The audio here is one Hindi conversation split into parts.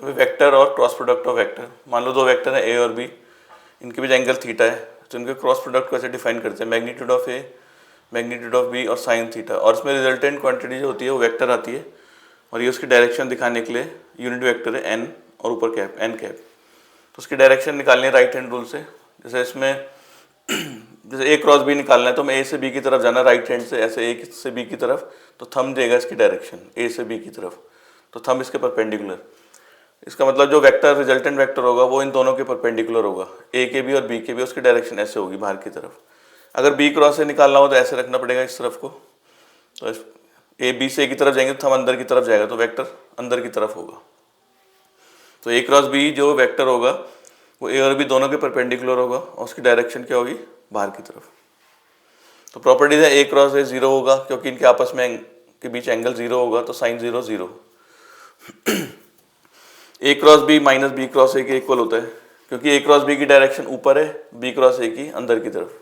वेक्टर और क्रॉस प्रोडक्ट ऑफ वेक्टर, मान लो दो वेक्टर है ए और बी, इनके बीच एंगल थीटा है, तो इनके क्रॉस प्रोडक्ट को ऐसे डिफाइन करते हैं magnitude of A, magnitude of b और साइन थीटा, और इसमें रिजल्टेंट क्वांटिटी जो होती है वो वेक्टर आती है, और ये उसकी डायरेक्शन दिखाने के लिए यूनिट वेक्टर है एन और ऊपर कैप एन कैप, तो उसकी डायरेक्शन निकालनी है राइट हैंड रूल से। जैसे इसमें जैसे ए क्रॉस बी निकालना है तो हमें ए से बी की तरफ जाना राइट हैंड से, ऐसे ए से बी की तरफ, तो थंब देगा इसकी डायरेक्शन ए से बी की तरफ, तो थंब इसके परपेंडिकुलर, इसका मतलब जो वेक्टर रिजल्टेंट वेक्टर होगा वो इन दोनों के परपेंडिकुलर होगा, ए के भी और बी के भी, उसकी डायरेक्शन ऐसे होगी बाहर की तरफ। अगर बी क्रॉस से निकालना हो तो ऐसे रखना पड़ेगा इस तरफ को, तो ए बी से ए की तरफ जाएंगे तो थंब अंदर की तरफ जाएगा, तो वेक्टर अंदर की तरफ होगा। तो ए क्रॉस बी जो वेक्टर होगा वो ए और बी दोनों के परपेंडिकुलर होगा, और उसकी डायरेक्शन क्या होगी, बाहर की तरफ। तो प्रॉपर्टीज है ए क्रॉस ए जीरो होगा, क्योंकि इनके आपस में के बीच एंगल जीरो होगा, तो sine zero zero. A cross b minus B cross a के इक्वल होता है, क्योंकि ए क्रॉस बी की डायरेक्शन ऊपर है, बी क्रॉस ए की अंदर की तरफ।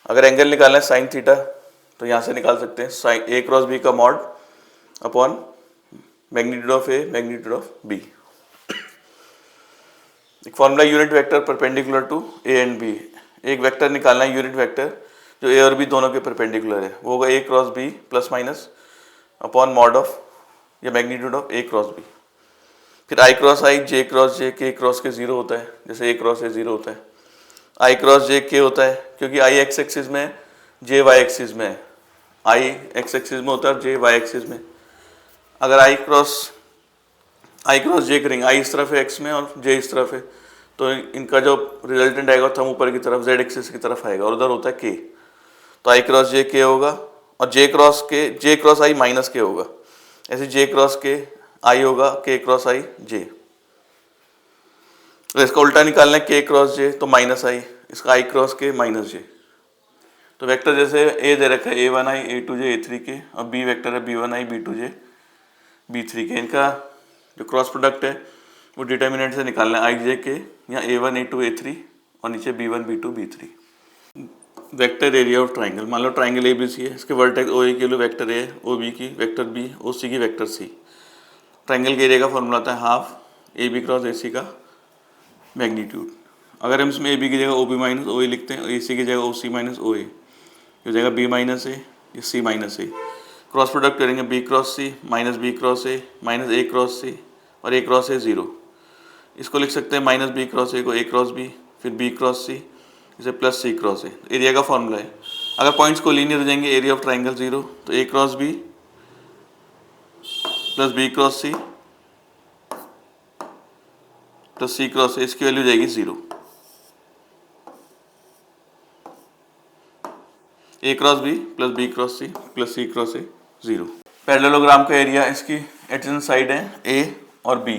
अगर एंगल निकालना है साइन थीटा, तो यहाँ से निकाल सकते हैं साइन ए क्रॉस बी का mod upon magnitude of A magnitude of B. एक formula unit vector perpendicular to A and B, एक वेक्टर निकालना है यूनिट वेक्टर जो ए और बी दोनों के परपेंडिकुलर है, वो होगा A cross B plus minus upon mod of या magnitude of A cross B. फिर I cross I, J cross जे, के क्रॉस के जीरो होता है, जैसे ए क्रॉस ए जीरो होता है। आई क्रॉस जे के होता है, क्योंकि आई एक्स एक्सिस में है, जे वाई एक्सिस में है, आई एक्स एक्सिस में होता है और जे वाई एक्सिस में। अगर आई क्रॉस जे करेंगे, आई इस तरफ है एक्स में और जे इस तरफ है, तो इनका जो रिजल्टेंट आएगा थंब ऊपर की तरफ जेड एक्सिस की तरफ आएगा, और उधर होता है के, तो आई क्रॉस जे के होगा, और जे क्रॉस आई माइनस के होगा, ऐसे जे क्रॉस के आई होगा, के क्रॉस आई जे। तो इसका उल्टा निकालना है के क्रॉस जे, तो माइनस आई, इसका आई क्रॉस के माइनस जे। तो वेक्टर जैसे ए दे रखा है A one I A two J A three K, और बी वेक्टर है B one I B two J B three K, इनका जो क्रॉस प्रोडक्ट है वो डिटर्मिनेंट से निकालना है आई जे के, यहाँ A one A two A three और नीचे B one B two B three. Vector area of triangle, मान लो ट्राइंगल ए बी सी है, इसके वर्टेक्स ओ ए के लिए वेक्टर ए, ओ बी की वेक्टर बी, ओ सी की वेक्टर सी। ट्राइंगल के एरिया का फॉर्मूला आता है half A B cross A C का मैग्नीट्यूड। अगर हम इसमें ए बी की जगह ओ बी माइनस ओ ए लिखते हैं, ए सी की जगह ओ सी माइनस ओ ए, ये हो जाएगा बी माइनस ए, ये C minus A. Cross product करेंगे B cross C minus B cross A minus A cross C, और ए क्रॉस ए जीरो। इसको लिख सकते हैं माइनस बी क्रॉस ए को ए क्रॉस बी, फिर बी क्रॉस सी, इसे plus C cross a. Area का फॉर्मूला है, अगर पॉइंट्स को लीनियर हो जाएंगे एरिया ऑफ ट्राइंगल जीरो, तो A cross B plus B cross C plus C cross A, इसकी वैल्यू जाएगी zero. A cross B plus B cross C plus C cross A zero. Parallelogram का एरिया, इसकी एडजेसेंट साइड है ए और बी,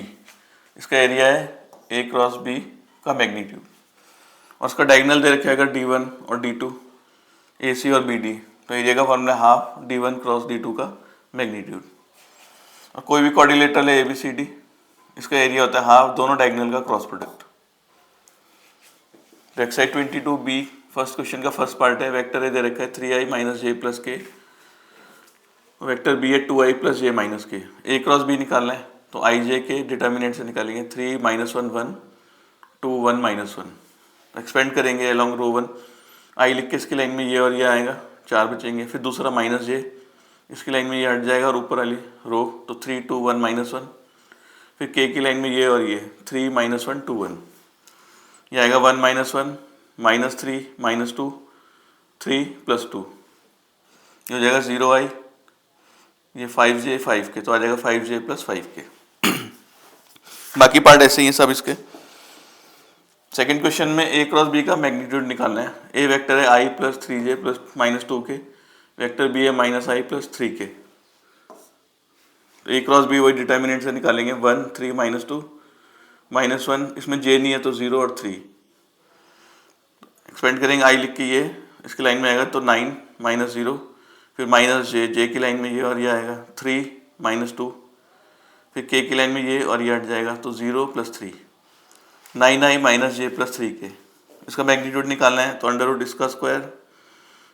इसका एरिया है ए क्रॉस बी का मैग्नीट्यूड, और उसका डायगोनल दे रखा है अगर D1 और D2 AC और BD, तो एरिया का फॉर्मूला है हाफ D1 क्रॉस D2 का मैग्नीट्यूड। और कोई भी कोऑर्डिनेटर है ABCD, इसका एरिया होता है हाफ दोनों डायगोनल का क्रॉस प्रोडक्ट। तो एक्सरसाइज 22B फर्स्ट क्वेश्चन का फर्स्ट पार्ट है, वेक्टर ए दे रखा है 3i माइनस जे प्लस के, वेक्टर बी है 2i प्लस जे माइनस के। ए क्रॉस बी निकालना है, तो आई जे के डिटर्मिनेंट से निकालेंगे 3 माइनस 1 1 2 1 माइनस 1, एक्सपेंड करेंगे अलॉन्ग रो 1, आई लिख के इसकी लाइन में ये और ये आएगा, 4 बचेंगे, फिर दूसरा माइनस जे, इसकी लाइन में ये हट जाएगा और ऊपर वाली रो, तो 3 2 1 माइनस 1, फिर के की लाइन में ये और ये 3 माइनस 1 2 1, ये आएगा 1 माइनस 1 माइनस 3 माइनस 2 3 प्लस 2, ये हो जाएगा 0i, ये 5j 5 के, तो आ जाएगा 5j प्लस 5 के। बाकी पार्ट ऐसे ही है सब इसके। सेकंड क्वेश्चन में ए क्रॉस बी का मैग्नीट्यूड निकालना है। ए वेक्टर है आई प्लस 3j प्लस माइनस 2 के, वेक्टर बी है माइनस आई प्लस 3 के। तो ए क्रॉस बी वही डिटर्मिनेंट से निकालेंगे 1 3 माइनस 2 माइनस 1, इसमें जे नहीं है तो 0 और 3, एक्सपेंड करेंगे आई लिख के ये इसकी लाइन में आएगा तो 9 माइनस 0, फिर माइनस जे, जे की लाइन में ये और ये आएगा 3 माइनस 2, फिर के की लाइन में ये और ये हट जाएगा तो 0 plus 3, 9i minus j plus 3 के। इसका मैग्नीट्यूड निकालना है, तो अंडर रूट इसका स्क्वायर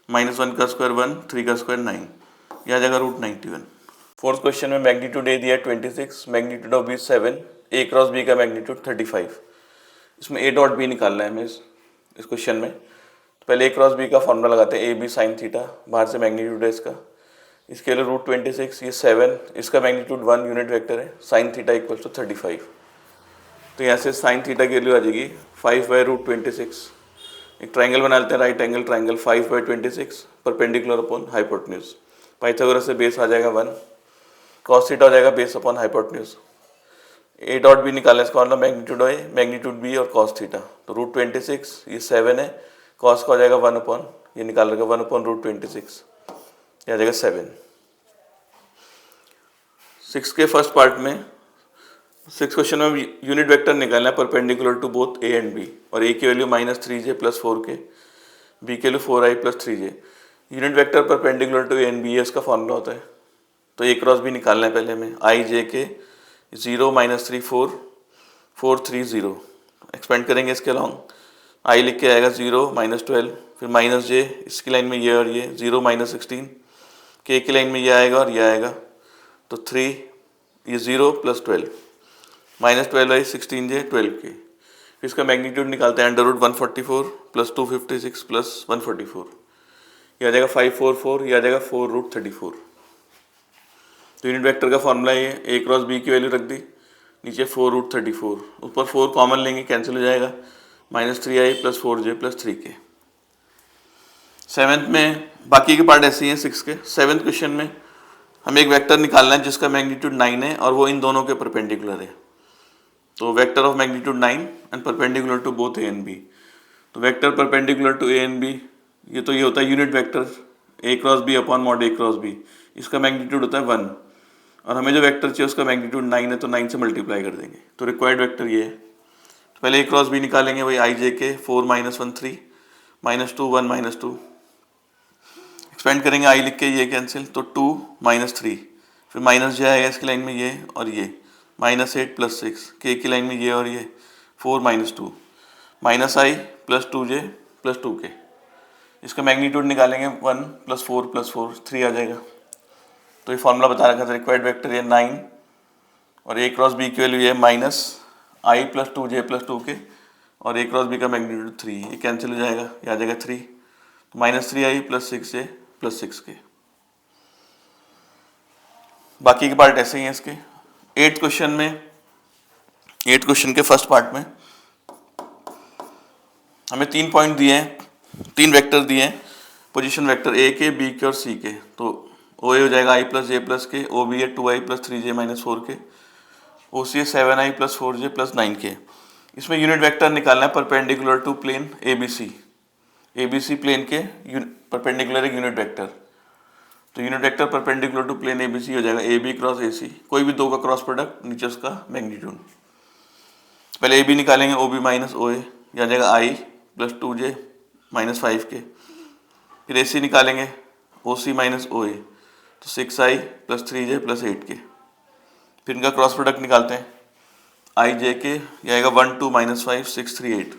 माइनस 1 का स्क्वायर 1 3 का स्क्वायर 9, यह आ जाएगा रूट 91। फोर्थ क्वेश्चन में मैग्नीट्यूड ए दिया 26, magnitude of b 7, a cross B का मैग्नीट्यूड 35। इसमें ए डॉट बी निकालना है हमें इस क्वेश्चन में। तो पहले ए क्रॉस बी का फॉर्मूला लगाते हैं, ए बी साइन थीटा, बाहर से मैग्नीट्यूड है इसका, इसके लिए रूट 26, ये 7, इसका मैग्नीट्यूड 1 यूनिट वेक्टर है, साइन थीटा इक्वल टू 35। तो यहाँ से साइन थीटा की वैल्यू आ जाएगी 5/√26। एक ट्राइंगल बना लेते हैं, right angle triangle, 5/26 perpendicular upon hypotenuse. Pythagoras से बेस आ जाएगा 1, कॉस थीटा हो जाएगा base upon hypotenuse. A dot b निकालने इसका मतलब मैग्नीट्यूड ए, मैग्नीट्यूड बी और कॉस थीटा। तो √26 ये 7 है, कॉस का हो जाएगा 1 अपॉन, ये निकाल रहेगा 1/√26, ये आ जाएगा 7। 6 के फर्स्ट पार्ट में 6 क्वेश्चन में यूनिट वेक्टर निकालना है perpendicular to both A and b, और ए की वैल्यू -3j + 4k, बी की value 4i + 3j। Unit vector perpendicular to A and b, इसका फॉर्मूला होता है। तो ए क्रॉस बी निकालना है पहले हमें, i j के 0 -3 4 4 3 0। एक्सपेंड करेंगे इसके अलॉन्ग, i लिख के आएगा 0 -12, फिर -j इसकी लाइन में ये और ये 0 -16, k की लाइन में ये आएगा और ये आएगा, तो 3 ये 0 + 12 -12i 16j 12k। फिर इसका मैग्नीट्यूड निकालते हैं, √144 + 256 + 144, ये आ जाएगा 544, ये आ जाएगा 4√34। तो यूनिट वेक्टर का फॉर्मूला ये, ए क्रॉस बी की वैल्यू रख दी, नीचे 4√34, ऊपर 4 कॉमन लेंगे, कैंसिल हो जाएगा, -3i + 4j + 3k। सेवन्थ में बाकी के पार्ट ऐसे ही हैं 6 के। सेवन्थ क्वेश्चन में हमें एक वेक्टर निकालना है जिसका मैग्नीट्यूड 9 है और वो इन दोनों के परपेंडिकुलर है। तो vector of magnitude 9 and perpendicular to both A and B. तो vector perpendicular to A and B, ये तो ये होता है unit vector A cross B upon mod A cross B, इसका मैग्नीट्यूड होता है 1, और हमें जो वेक्टर चाहिए उसका मैग्नीट्यूड 9 है, तो 9 से मल्टीप्लाई कर देंगे। तो रिक्वायर्ड वेक्टर ये है। तो पहले ए क्रॉस बी निकालेंगे, वही i j के 4 -1 3 -2 1 -2, एक्सपेंड करेंगे, i लिख के ये कैंसिल, तो 2 -3, फिर -j आएगा इसकी लाइन में ये और ये, -8 + 6, k की लाइन में ये और ये 4 -2, -i + 2j + 2k। इसका मैग्नीट्यूड निकालेंगे 1 + 4 + 4 3 आ जाएगा। तो ये फॉर्मूला बता रखा था, रिक्वायर्ड वेक्टर ये 9 और ए क्रॉस बी की वैल्यू ये -i + 2j + 2k, और ए क्रॉस बी का मैग्नीट्यूड 3, ये कैंसिल हो जाएगा, ये आ जाएगा 3, तो -3i + 6j + 6k। बाकी के पार्ट ऐसे ही हैं इसके। 8th क्वेश्चन में, 8th क्वेश्चन के फर्स्ट पार्ट में हमें 3 पॉइंट दिए हैं, 3 वेक्टर दिए हैं, पोजीशन वेक्टर ए के, बी के और सी के। तो ओ ए हो जाएगा i + j + k, O B है 2i + 3j - 4k, ओ सी है 7i + 4j + 9k। इसमें यूनिट वेक्टर निकालना है perpendicular to plane a b c plane के परपेंडिकुलर एक यूनिट वेक्टर। तो unit vector perpendicular to plane a b c हो जाएगा ए बी क्रॉस ए सी, कोई भी दो का क्रॉस प्रोडक्ट, नीचे उसका मैग्नीट्यूड। पहले ए बी निकालेंगे, ओ बी - ओ ए, यह आ जाएगा i + 2j - 5k। फिर ए सी निकालेंगे, ओ सी - ओ ए, तो 6i + 3j + 8k। फिर इनका क्रॉस प्रोडक्ट निकालते हैं, i j के ये आएगा 1 2 -5 6 3 8,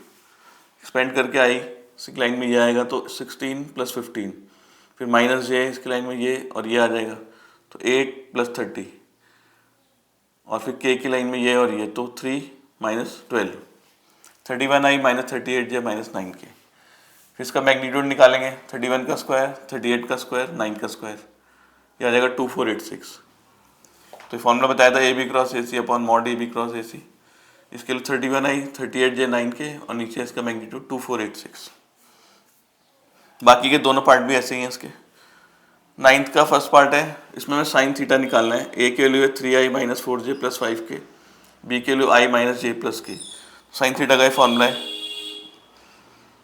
एक्सपेंड करके i इसकी लाइन में ये आएगा, तो 16 + 15, फिर -j इसकी लाइन में ये और ये आ जाएगा, तो 8 + 30, और फिर k की लाइन में ये और ये, तो 3 - 12, 31i - 38j - 9k। फिर इसका मैग्नीट्यूड निकालेंगे, 31 का स्क्वायर, 38 का स्क्वायर, 9 का स्क्वायर, ये आ जाएगा 2486। तो फॉर्मूला बताया था A B cross A C upon mod A B cross A C, इसके लिए 31i 38j 9k और नीचे इसका मैग्नीट्यूड 2486। बाकी के दोनों पार्ट भी ऐसे ही हैं इसके। 9th का फर्स्ट पार्ट है, इसमें हमें साइन थीटा निकालना है। ए की वैल्यू है 3i - 4j + 5k, बी की value i - j + k। Sine theta का फॉर्मूला है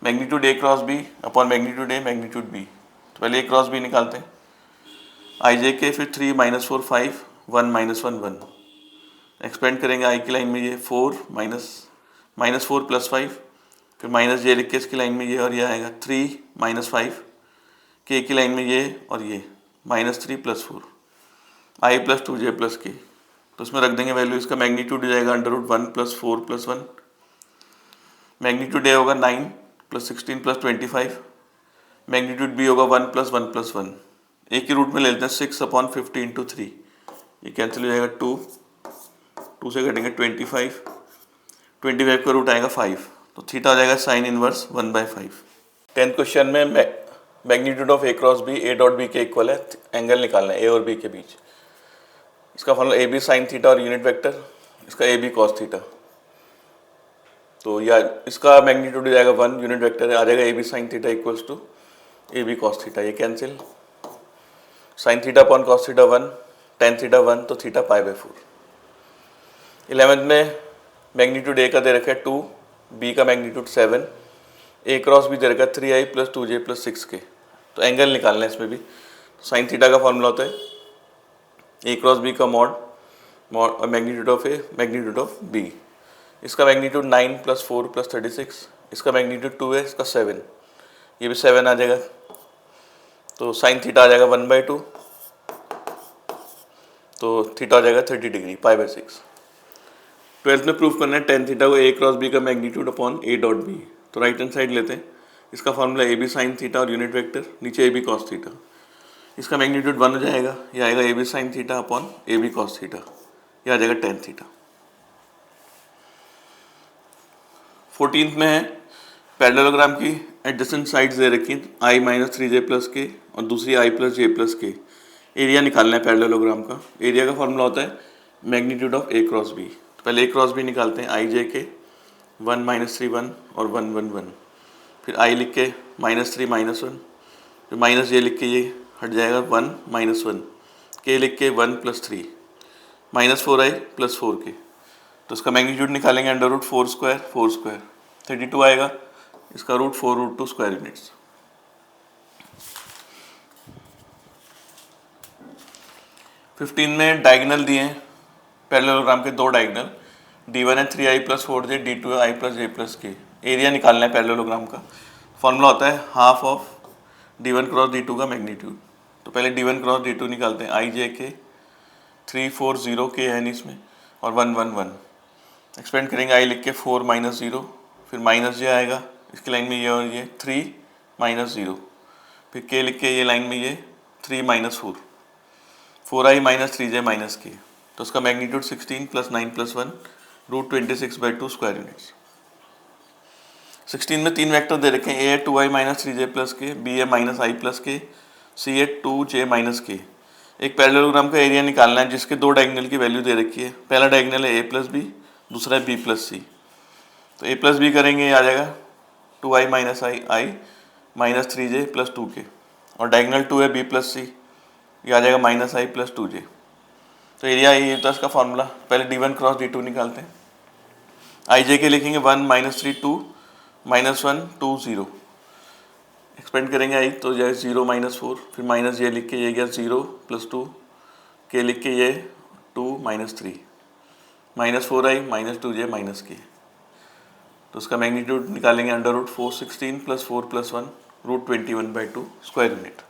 magnitude a cross B upon magnitude a magnitude b. तो पहले ए क्रॉस बी निकालते हैं, i j के, फिर 3 - 4 5 1 - 1 1, एक्सपेंड करेंगे, i की लाइन में ये 4 -4 + 5, फिर -j लिख के इसकी लाइन में ये और ये आएगा, 3 - 5, k की लाइन में ये और ये, -3 + 4, i + 2j + k। तो इसमें रख देंगे वैल्यू, इसका मैग्नीट्यूड हो जाएगा √1 + 4 + 1, मैग्नीट्यूड ए होगा 9 + 16 + 25, मैग्नीट्यूड बी होगा 1 + 1 + 1, ए की रूट में ले लेते हैं 6/50 × 3, ये कैंसिल हो जाएगा 2, 2 से घटेंगे 25, 25 का रूट आएगा 5, तो थीटा हो जाएगा साइन इनवर्स 1/5। 10th क्वेश्चन में magnitude of A cross b a dot b के इक्वल है, एंगल निकालना है ए और बी के बीच। इसका formula a B sine theta और यूनिट वेक्टर, इसका ए बी कॉस थीटा। तो या इसका मैग्नीट्यूड हो जाएगा 1, यूनिट वेक्टर आ जाएगा A B sine theta equals to A B cos theta. ये cancel, sine theta upon cos theta 1, tan theta 1, तो थीटा π/4। 11th में मैग्नीट्यूड ए का दे रखा है 2, बी का मैग्नीट्यूड 7, ए क्रॉस भी दे रखा है 3i + 2j + 6k। तो एंगल निकालना है इसमें भी। साइन थीटा का फॉर्मूला होता है ए क्रॉस बी का mod magnitude of A magnitude of b. इसका मैग्नीट्यूड 9 + 4 + 36, इसका मैग्नीट्यूड 2 है, इसका 7, ये भी 7 आ जाएगा। तो साइन थीटा आ जाएगा 1/2, तो थीटा आ जाएगा 30 डिग्री π/6। 12th में प्रूफ करना है टेन थीटा को ए क्रॉस बी का magnitude upon a dot b. तो राइट हैंड साइड लेते हैं, इसका formula a B sine theta और यूनिट वेक्टर, नीचे ए बी कॉस थीटा। इसका मैग्नीट्यूड 1 हो जाएगा, यह आएगा a B sine theta upon a B cos theta, यह आ जाएगा टेन थीटा। 14th में है पैरेललोग्राम की एडजेसेंट साइड्स दे रखी हैं i - 3j + k और दूसरी i + j + k। एरिया निकालना है पैरेललोग्राम का। एरिया का फॉर्मूला होता है magnitude of A cross b. तो पहले ए क्रॉस बी निकालते हैं, i j k 1 - 3 1 और 1 1 1, फिर i लिख के -3 -1, फिर माइनस j लिख के ये हट जाएगा 1 - 1, k लिख के 1 + 3 -4i + 4k। तो इसका मैग्नीट्यूड निकालेंगे √4² 4², 32 आएगा, इसका रूट 4√2 स्क्वायर यूनिट्स। 15 में डायगोनल दिए हैं पैरेललोग्राम के, दो डायगोनल, d1 है 3i + 4j, d2 है i + j + k। एरिया निकालना है पैरेललोग्राम का। फॉर्मूला होता है half of d1 cross d2 का मैग्नीट्यूड। तो पहले d1 क्रॉस d2 निकालते हैं, i j k 3 4 0 k है इसमें और 1 1 1। एक्सपेंड करेंगे, i लिख के 4 - 0, फिर माइनस j आएगा इसकी लाइन में ये और ये 3 - 0, फिर k लिख के ये लाइन में ये 3 - 4, 4i - 3j - k। तो उसका मैग्नीट्यूड 16 + 9 + 1 √26/2 स्क्वायर यूनिट्स। 16 में तीन वेक्टर दे रखे हैं, a है 2i - 3j + k, b है -i + k, c है 2j - k। एक पैरेललोग्राम का एरिया निकालना है जिसके दो डायगोनल की वैल्यू दे रखी है। पहला डायगोनल है a + b, दूसरा है b + c। तो a + b करेंगे, ये आ जाएगा 2i - i - 3j + 2k, और डायगोनल 2 है b + c, ये आ जाएगा -i + 2j। तो एरिया ये था इसका फॉर्मूला। पहले d1 क्रॉस d2 निकालते हैं, i j के लिखेंगे 1 - 3 2 -1 2 0। एक्सपेंड करेंगे i तो जाए 0 - 4, फिर माइनस j लिख के ये गया 0 + 2, k लिख के ये 2 - 3 -4i - 2j - k। तो उसका मैग्नीट्यूड निकालेंगे √416 + 4 + 1 √21/2 स्क्वायर यूनिट।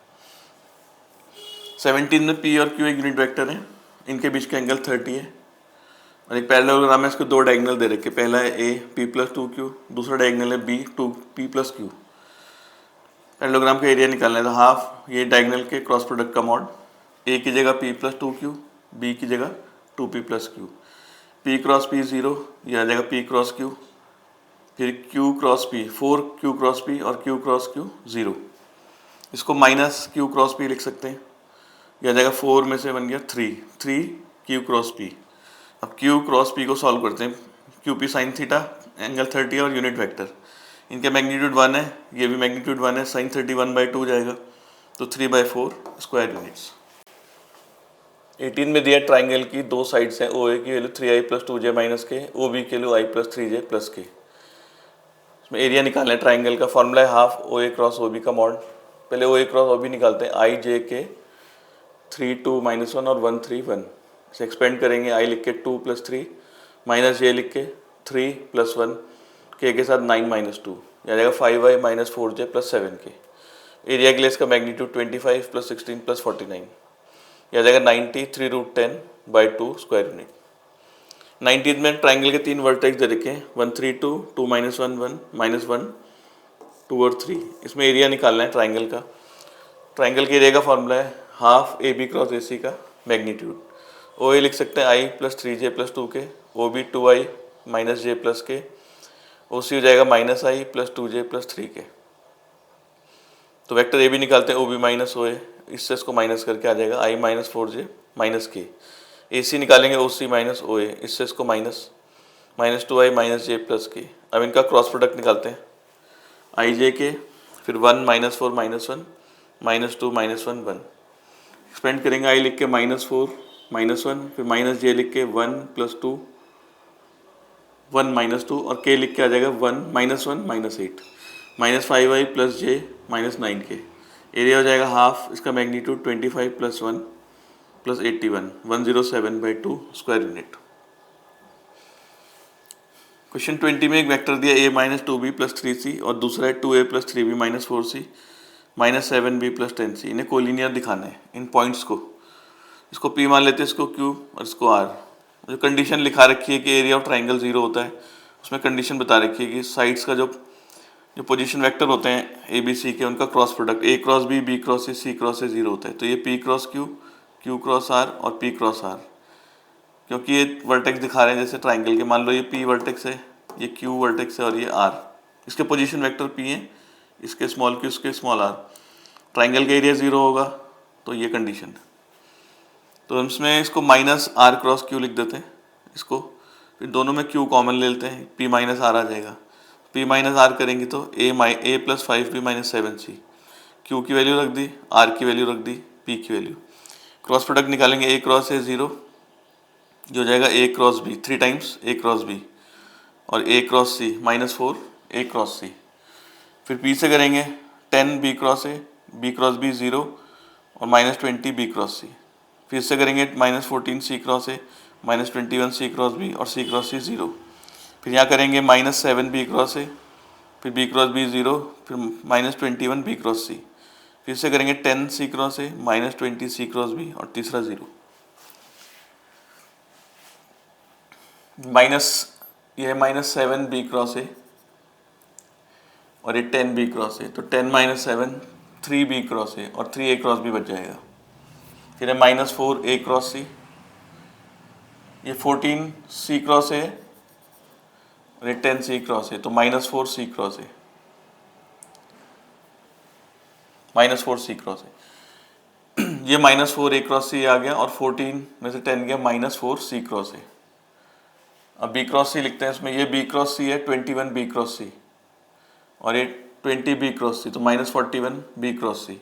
17 में p और q एक यूनिट वेक्टर है, इनके बीच का एंगल 30 है, और एक पैरेललोग्राम है, इसके दो डायगोनल दे रखे। पहला है a p + 2q, दूसरा डायगोनल है b 2p + q। पैरेललोग्राम का एरिया निकालना है, तो हाफ ये डायगोनल के क्रॉस प्रोडक्ट का मॉड, a की जगह p + 2q, b की जगह 2p + q। p cross p 0, ये आ जाएगा p क्रॉस q, फिर q cross p 4q cross p और q क्रॉस q 0। इसको -q क्रॉस p लिख सकते हैं, यह आ जाएगा 4 में से बन गया 3q क्रॉस p। अब q क्रॉस p को सॉल्व करते हैं, qp साइन थीटा एंगल 30 और यूनिट वेक्टर, इनके मैग्नीट्यूड 1 है, ये भी मैग्नीट्यूड 1 है, साइन 30 1/2 जाएगा, तो 3/4 स्क्वायर यूनिट्स। 18 में दिया ट्राइंगल की दो साइड्स हैं, OA की value 3i + 2j - k, OB की वैल्यू i + 3j + k। इसमें एरिया निकालना है ट्राइंगल का, फॉर्मूला है हाफ OA क्रॉस OB का मॉड। पहले OA क्रॉस OB निकालते हैं, i j k 3 2 -1 और 1 3 1। इसे एक्सपेंड करेंगे, i लिख के 2 + 3 माइनस j लिख के 3 + 1, k के साथ 9 - 2, यह जाएगा 5i - 4j + 7k। एरिया के लिए इसका मैग्नीट्यूड 25 + 16 + 49, यह जाएगा 90 3√10/2 स्क्वायर यूनिट। 19 में ट्राइंगल के तीन वर्टेक्स दे रखे हैं, 1 3 2 2 - 1 1 -1 2 और 3। इसमें एरिया निकालना है ट्राइंगल का। ट्राइंगल के एरिया का फॉर्मूला है हाफ AB क्रॉस AC का मैग्नीट्यूड। ओ ए लिख सकते हैं i plus 3j plus 2k, O B 2i minus j plus k, O सी हो जाएगा माइनस आई प्लस 2j प्लस 3k। तो वेक्टर ए भी निकालते हैं, ओ बी माइनस ओ ए, इससे इसको माइनस करके आ जाएगा आई माइनस 4j माइनस के। ए सी निकालेंगे ओ सी माइनस ओ ए, इससे इसको minus 2i minus j plus के। अब इनका क्रॉस प्रोडक्ट निकालते हैं, आई जे के, फिर 1 minus 4 minus 1 minus 2 minus 1 1। Expand करेंगे, आई लिख के -4 -1, फिर माइनस जे लिख के 1 प्लस 2 1 माइनस 2 और के लिख के आ जाएगा 1 -1 -8 -5i प्लस जे -9 के। एरिया हो जाएगा हाफ, इसका magnitude 25 plus 1 plus 81 107/2 square unit. Question 20 में एक वेक्टर दिया a minus 2b plus 3c और दूसरा है 2a plus 3b minus 4c minus 7b plus 10c। इन्हें कोलिनियर दिखाना है, इन पॉइंट्स को। इसको p मान लेते हैं, इसको q और इसको r। जो कंडीशन लिखा रखी है कि एरिया ऑफ ट्राइंगल 0 होता है, उसमें कंडीशन बता रखी है कि साइड्स का जो पोजीशन वेक्टर होते हैं ए बी सी के, उनका cross product a cross b cross c cross a 0 होता है। तो ये p cross q, q cross r और p क्रॉस r, क्योंकि ये वर्टेक्स दिखा रहे हैं जैसे ट्राइंगल के। मान लो ये p वर्टेक्स है, ये q वर्टेक्स है और ये r, इसके पोजीशन वेक्टर p है, इसके स्मॉल q इसके स्मॉल r। ट्राइंगल का एरिया 0 होगा, तो ये कंडीशन है। तो हम इसमें इसको माइनस r क्रॉस q लिख देते हैं इसको, फिर दोनों में q कॉमन ले लेते हैं, p माइनस r आ जाएगा। p माइनस r करेंगे तो a plus 5b minus 7c, q की वैल्यू रख दी, r की वैल्यू रख दी, p की वैल्यू। क्रॉस प्रोडक्ट निकालेंगे, a क्रॉस a 0, जो हो जाएगा a cross b 3 times a cross b, और a cross c -4 a cross c। फिर p से करेंगे 10 b cross a, b cross b 0 और -20 b क्रॉस c। फिर से करेंगे -14 c cross a, -21 c cross b और c क्रॉस c 0। फिर यहाँ करेंगे -7 b क्रॉस a, फिर b क्रॉस b 0, फिर -21 b क्रॉस c। फिर से करेंगे 10 c cross a, -20 c cross b और तीसरा 0। ये -7 b क्रॉस a और ये 10 b क्रॉस a, तो 10 -7 3 b क्रॉस a और 3 a क्रॉस b बच जाएगा। फिर है -4 a क्रॉस c, ये 14 c क्रॉस a और ये 10 c क्रॉस a, तो -4 c cross a, -4 c cross a। ये -4 a क्रॉस c आ गया और 14 में से 10 गया -4 c क्रॉस a। अब b क्रॉस c लिखते हैं इसमें, ये b क्रॉस c है 21 b क्रॉस c और ये 20 b क्रॉस c, तो -41 b क्रॉस c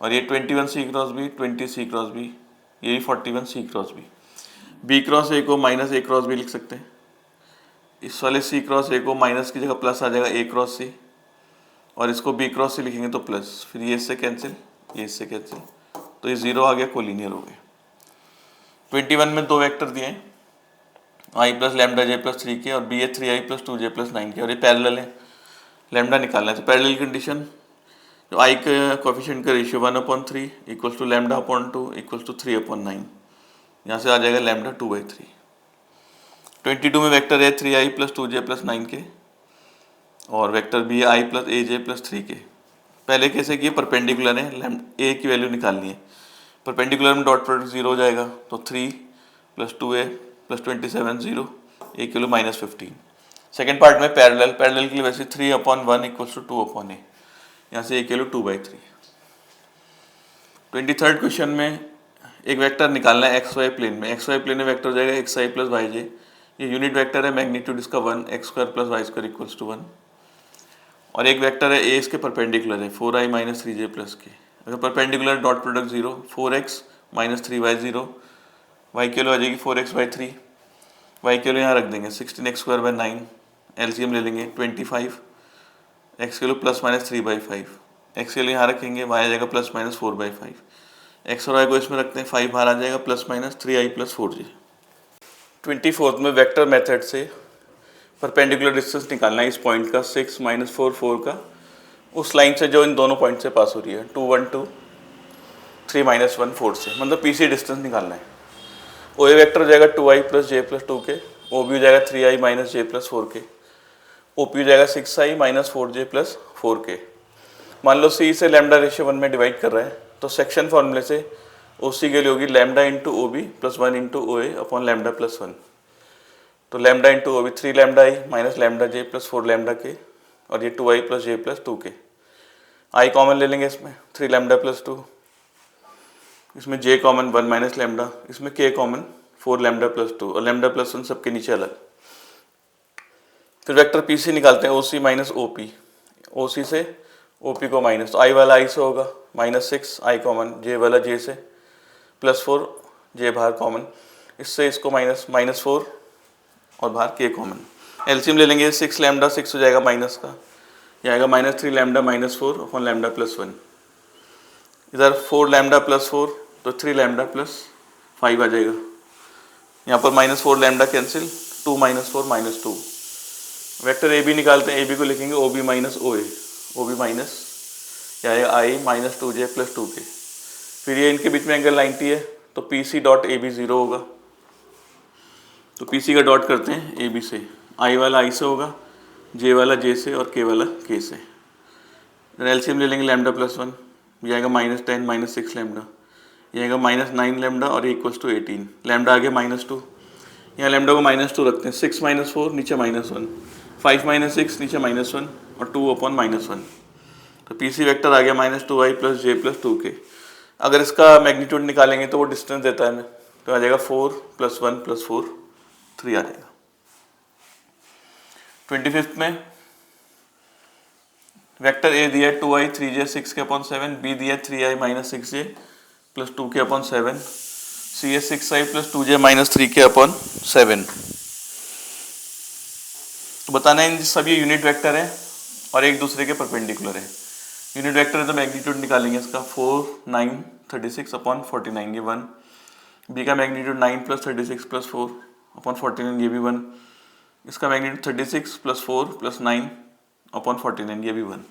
और ये 21 c cross b 20 c cross b, ये 41 c cross b। b cross a को -a क्रॉस b लिख सकते हैं, इस वाले c क्रॉस a को माइनस की जगह प्लस आ जाएगा a क्रॉस c, और इसको b क्रॉस c लिखेंगे तो प्लस, फिर ये इससे कैंसिल, ये इससे कैंसिल, तो ये 0 आ गया, कोलिनियर हो गए। 21 में दो वेक्टर दिए हैं, i plus lambda j plus 3k और b है 3i plus 2j plus 9k और ये पैरेलल है, लैम्डा निकालना है। तो पैरेलल कंडीशन, जो i का कोएफिशिएंट का ratio 1/3 equals to lambda upon 2 equals to 3/9, यहाँ से आ जाएगा लैम्डा 2/3। 22 में वेक्टर है 3i plus 2j plus 9k और वेक्टर b है i plus aj plus 3k। पहले कैसे किए, परपेंडिकुलर है, a की वैल्यू निकालनी है। परपेंडिकुलर में डॉट प्रोडक्ट 0 हो जाएगा, तो 3 प्लस 2a प्लस 27 0, a की वैल्यू -15। सेकेंड पार्ट में पैरेलल के लिए वैसे 3/1 इक्वल्स टू 2/a, यहाँ से a की वैल्यू 2/3। 23rd क्वेश्चन में एक वेक्टर निकालना है xy प्लेन में। xy प्लेन में वेक्टर हो जाएगा xi प्लस yj, ये यूनिट वेक्टर है, मैग्नीट्यूड इसका 1 x² plus y² equals to 1। और एक वेक्टर है a इसके परपेंडिकुलर है 4i माइनस 3j प्लस के। अगर perpendicular dot product 0, 4x minus 3y 0, y की वैल्यू आ जाएगी 4x/3, y की वैल्यू यहाँ रख देंगे 16x² 9, एलसीएम ले लेंगे 25, x की वैल्यू +-3/5, x की वैल्यू यहाँ रखेंगे, y आ जाएगा +-4/5, x और y को इसमें रखते हैं, 5 बाहर आ जाएगा +-3i प्लस 4j। 24th में वेक्टर मेथड से परपेंडिकुलर डिस्टेंस निकालना है इस पॉइंट का 6 -4 4 का, उस लाइन से जो इन दोनों पॉइंट से पास हो रही है 2 1 2 3 -1 4 से, मतलब पीसी डिस्टेंस निकालना है। ओ ए वेक्टर हो जाएगा 2i plus j plus 2k, O B हो जाएगा 3i minus j plus 4k, O P हो जाएगा 6i minus 4j plus 4k। मान लो c से लैम्डा रेशियो 1 में डिवाइड कर रहे हैं, तो सेक्शन फॉर्मूले से ओ सी की वैल्यू होगी lambda into O B plus 1 into O A upon lambda plus 1। तो lambda into O B 3 lambda i minus lambda j plus 4 lambda k, और ये 2 आई प्लस जे प्लस 2 के। आई कॉमन ले लेंगे इसमें 3 लैम्डा प्लस 2, इसमें जे कॉमन 1 माइनस लैम्डा, इसमें के कॉमन 4 लैम्डा प्लस 2 और लैम्डा प्लस 1 सबके नीचे अलग। फिर वेक्टर पी सी निकालते हैं, ओ सी माइनस ओ पी, ओ सी से ओ पी को माइनस, तो आई वाला आई से होगा -6 आई कॉमन, जे वाला जे से +4 जे बाहर कॉमन, इससे इसको -4 और बाहर के कॉमन। एलसीएम ले लेंगे 6 लैम्डा 6 हो जाएगा माइनस का, यह आएगा -3 लैम्डा -4 अपॉन लैम्डा प्लस 1। इधर 4 लैम्डा प्लस 4 तो 3 लैम्डा प्लस 5 आ जाएगा। यहाँ पर -4 lambda cancel, 2 -4 -2। Vector A B निकालते हैं, ए बी को लिखेंगे O B minus O A, O B minus क्या आएगा आई -2j प्लस 2k। फिर ये इनके बीच में एंगल 90 है, तो P C dot A B 0 होगा। तो पी सी का डॉट करते हैं ए बी से, आई वाला आई से होगा, जे वाला जे से और के वाला के से। एलसीएम ले लेंगे लैम्डा प्लस 1, ये आएगा -10 -6 लैम्डा, ये आएगा -9 लैम्डा और इक्वल्स टू 18। लैम्डा आगे -2, यहाँ लैम्डा को -2 रखते हैं, 6 -4 नीचे -1, 5 -6 नीचे -1 और 2 अपॉन -1। तो पी सी वैक्टर आ गया -2i प्लस जे प्लस 2k। अगर इसका मैग्नीट्यूड निकालेंगे तो वो डिस्टेंस देता है हमें, तो आ जाएगा 4 + 1 + 4 3 आ जाएगा। 25th में वेक्टर ए दिया है 2i 3j 6k upon 7, B दिया है 3i -6j plus 2k upon 7, सी है 6i plus 2j -3k upon 7। तो बताना है इन सभी यूनिट वेक्टर है और एक दूसरे के परपेंडिकुलर है। यूनिट वेक्टर है तो मैग्नीट्यूड निकालेंगे इसका 4 9 36 अपॉन 49 ये 1, बी का मैग्नीट्यूड 9 + 36 + 4 अपॉन 49 ये भी 1, इसका मैग्नीट्यूड 36 + 4 + 9 अपॉन 49 ये भी 1।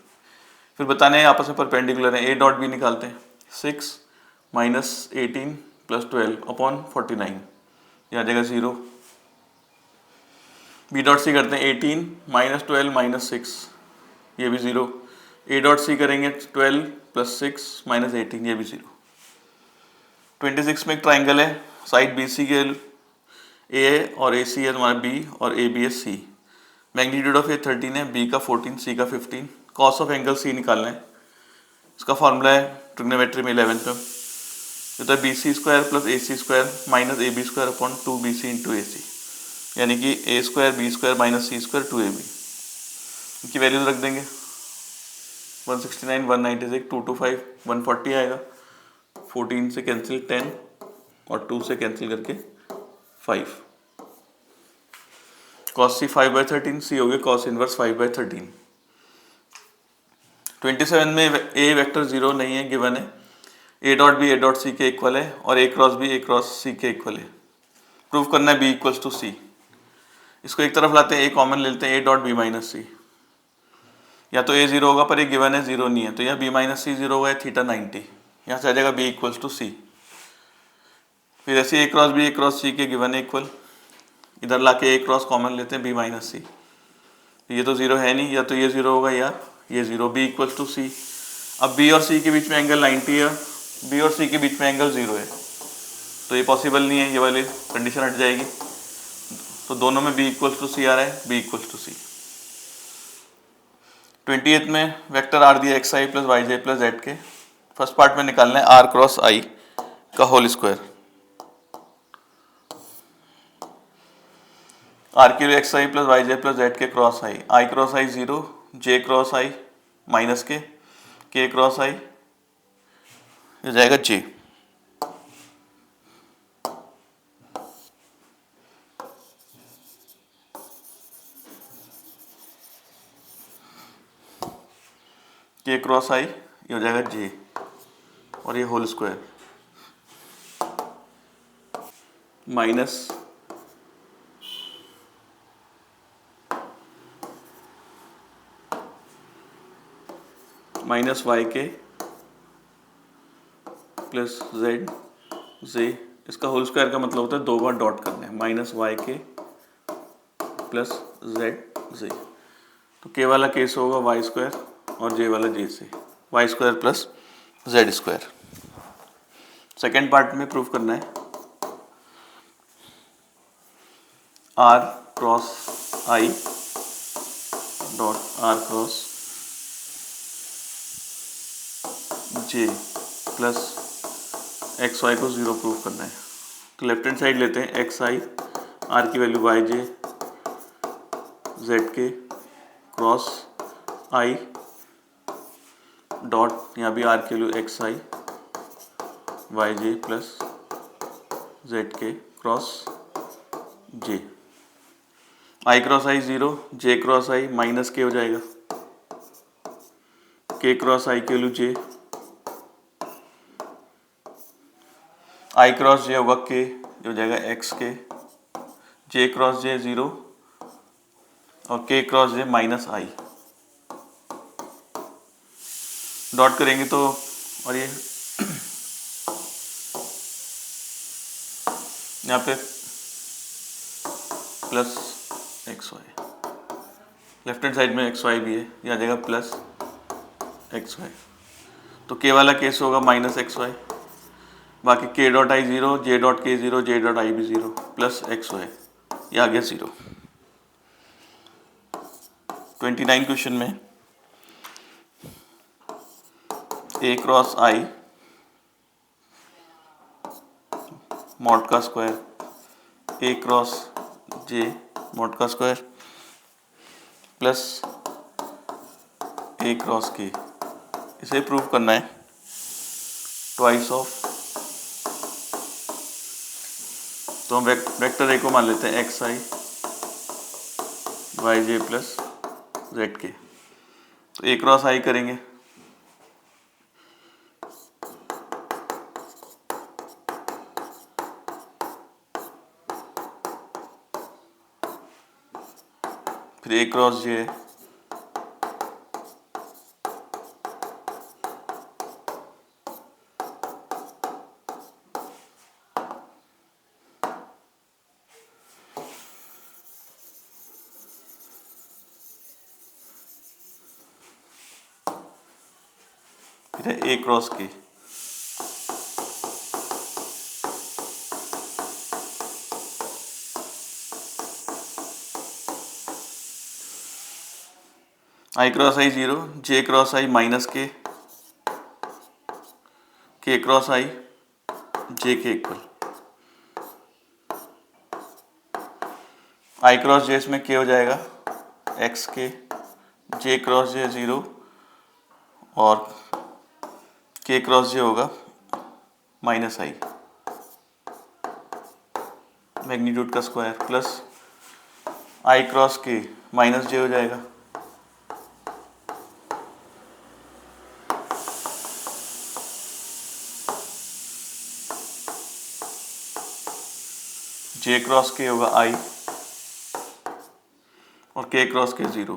फिर बताने हैं आपस में परपेंडिकुलर है, ए डॉट बी निकालते हैं, 6 - 18 + 12 अपॉन 49 ये आ जाएगा 0। बी डॉट सी करते हैं 18 - 12 - 6 ये भी 0। ए डॉट सी करेंगे 12 + 6 - 18 ये भी 0। 26 में एक ट्राइंगल है, साइड बी सी के ए है और ए सी है तुम्हारा बी और ए बी है सी। मैग्नीट्यूड ऑफ ए 13 है, बी का 14 सी का 15। कॉस ऑफ एंगल सी निकालना है, इसका फॉर्मूला है ट्रिग्नोमेट्री में 11th में, जो है BC² + AC² - AB² upon 2BC into AC, यानी कि A² B² - C² 2AB। इनकी वैल्यूज रख देंगे 169 196 225 140 आएगा, 14 से कैंसिल 10 और 2 से कैंसिल करके 5। cos C 5/13, C हो गया cos इनवर्स 5/13। 27 में ए वेक्टर 0 नहीं है, गिवन है a dot b a dot c के इक्वल है और ए cross b a cross c के इक्वल है। प्रूव करना है बी इक्वल्स टू सी। इसको एक तरफ लाते हैं, ए कॉमन ले लेते हैं, ए डॉट बी माइनस सी। या तो ए 0 होगा पर ये गिवन है 0 नहीं है, तो यहाँ बी माइनस सी 0 होगा, थीटा 90, यहाँ से आ जाएगा बी इक्वल्स टू सी। फिर ऐसे ए क्रॉस सी के गिवन है इक्वल, इधर लाके ए क्रॉस कॉमन लेते हैं बी माइनस सी, ये तो 0 है नहीं, या तो ये 0 होगा या ये 0, बी इक्वल्स टू सी। अब बी और सी के बीच में एंगल 90 है, बी और सी के बीच में एंगल 0 है, तो ये पॉसिबल नहीं है, ये वाली कंडीशन हट जाएगी। तो दोनों में बी इक्वल्स टू सी आ रहा है, बी इक्वल्स टू सी। 28 में वेक्टर आर दिया xi + yj + z के, फर्स्ट पार्ट में निकालना है r क्रॉस i का होल स्क्वायर। r के लिए xi + yj + z के cross i cross i 0, j cross i minus k cross i हो जाएगा j। k क्रॉस i ये हो जाएगा j और ये whole square minus yk plus z इसका होल स्क्वायर का मतलब होता है 2 बार डॉट करना है, -yk प्लस z। तो k वाला k से होगा y² और j वाला j से, y² + z²। सेकेंड पार्ट में प्रूव करना है r cross i dot r cross j plus x y को 0 प्रूव करना है। तो लेफ्ट हैंड साइड लेते हैं, एक्स आई आर की वैल्यू वाई जे जेड के क्रॉस आई डॉट यहाँ भी आर की वैल्यू एक्स आई वाई जे प्लस जेड के क्रॉस जे। आई क्रॉस आई 0, जे क्रॉस आई माइनस के हो जाएगा, के क्रॉस आई की वैल्यू जे, आई क्रॉस जे होगा के, जो हो जाएगा एक्स के, जे क्रॉस जे 0 और k cross j minus i. Dot करेंगे तो और ये यहाँ पे plus x y, left hand side में एक्स वाई भी है, ये आ जाएगा प्लस एक्स वाई। तो के वाला केस होगा माइनस एक्स वाई, बाकी के डॉट आई 0, जे डॉट के 0, जे डॉट आई भी 0 प्लस एक्स वाई, ये आ गया 0। 29 क्वेश्चन में ए क्रॉस आई मॉड का स्क्वायर ए क्रॉस जे मॉड का स्क्वायर प्लस ए क्रॉस के, इसे प्रूव करना है ट्वाइस ऑफ। तो हम वेक्टर ए को मान लेते हैं एक्स आई वाई जे प्लस जेड के। तो ए क्रॉस आई करेंगे, फिर ए क्रॉस जे, फिर है ए क्रॉस के। आई क्रॉस आई 0, जे क्रॉस आई माइनस के क्रॉस आई जे के इक्वल, आई क्रॉस जे इसमें के हो जाएगा एक्स के, जे क्रॉस जे 0 और के क्रॉस जे होगा माइनस आई, मैग्नीट्यूड का स्क्वायर प्लस आई क्रॉस के माइनस जे हो जाएगा, जे क्रॉस के होगा आई और के क्रॉस के 0।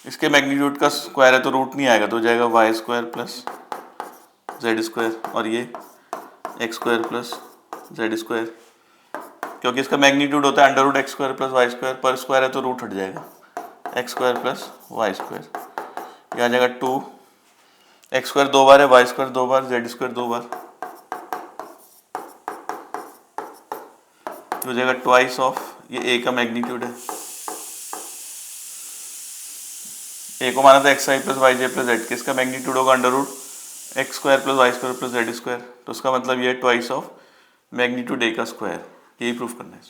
इसके मैग्नीट्यूड का स्क्वायर है तो रूट नहीं आएगा, तो हो जाएगा y square plus z square और ये x square plus z square, क्योंकि इसका मैग्नीट्यूड होता है under root x square plus y square, पर स्क्वायर है तो रूट हट जाएगा, x square plus y square, ये आ जाएगा 2, एक्स स्क्वायर 2 बार है, वाई स्क्वायर 2 बार, जेड स्क्वायर 2 बार, हो जाएगा ट्वाइस ऑफ, ये ए का मैग्नीट्यूड है, ए को माना था x i plus y j plus z k, इसका मैग्नीट्यूड होगा under root x square plus y square plus z square, तो उसका मतलब ये है ट्वाइस ऑफ मैग्नीट्यूड ए का स्क्वायर, यही प्रूफ करना है।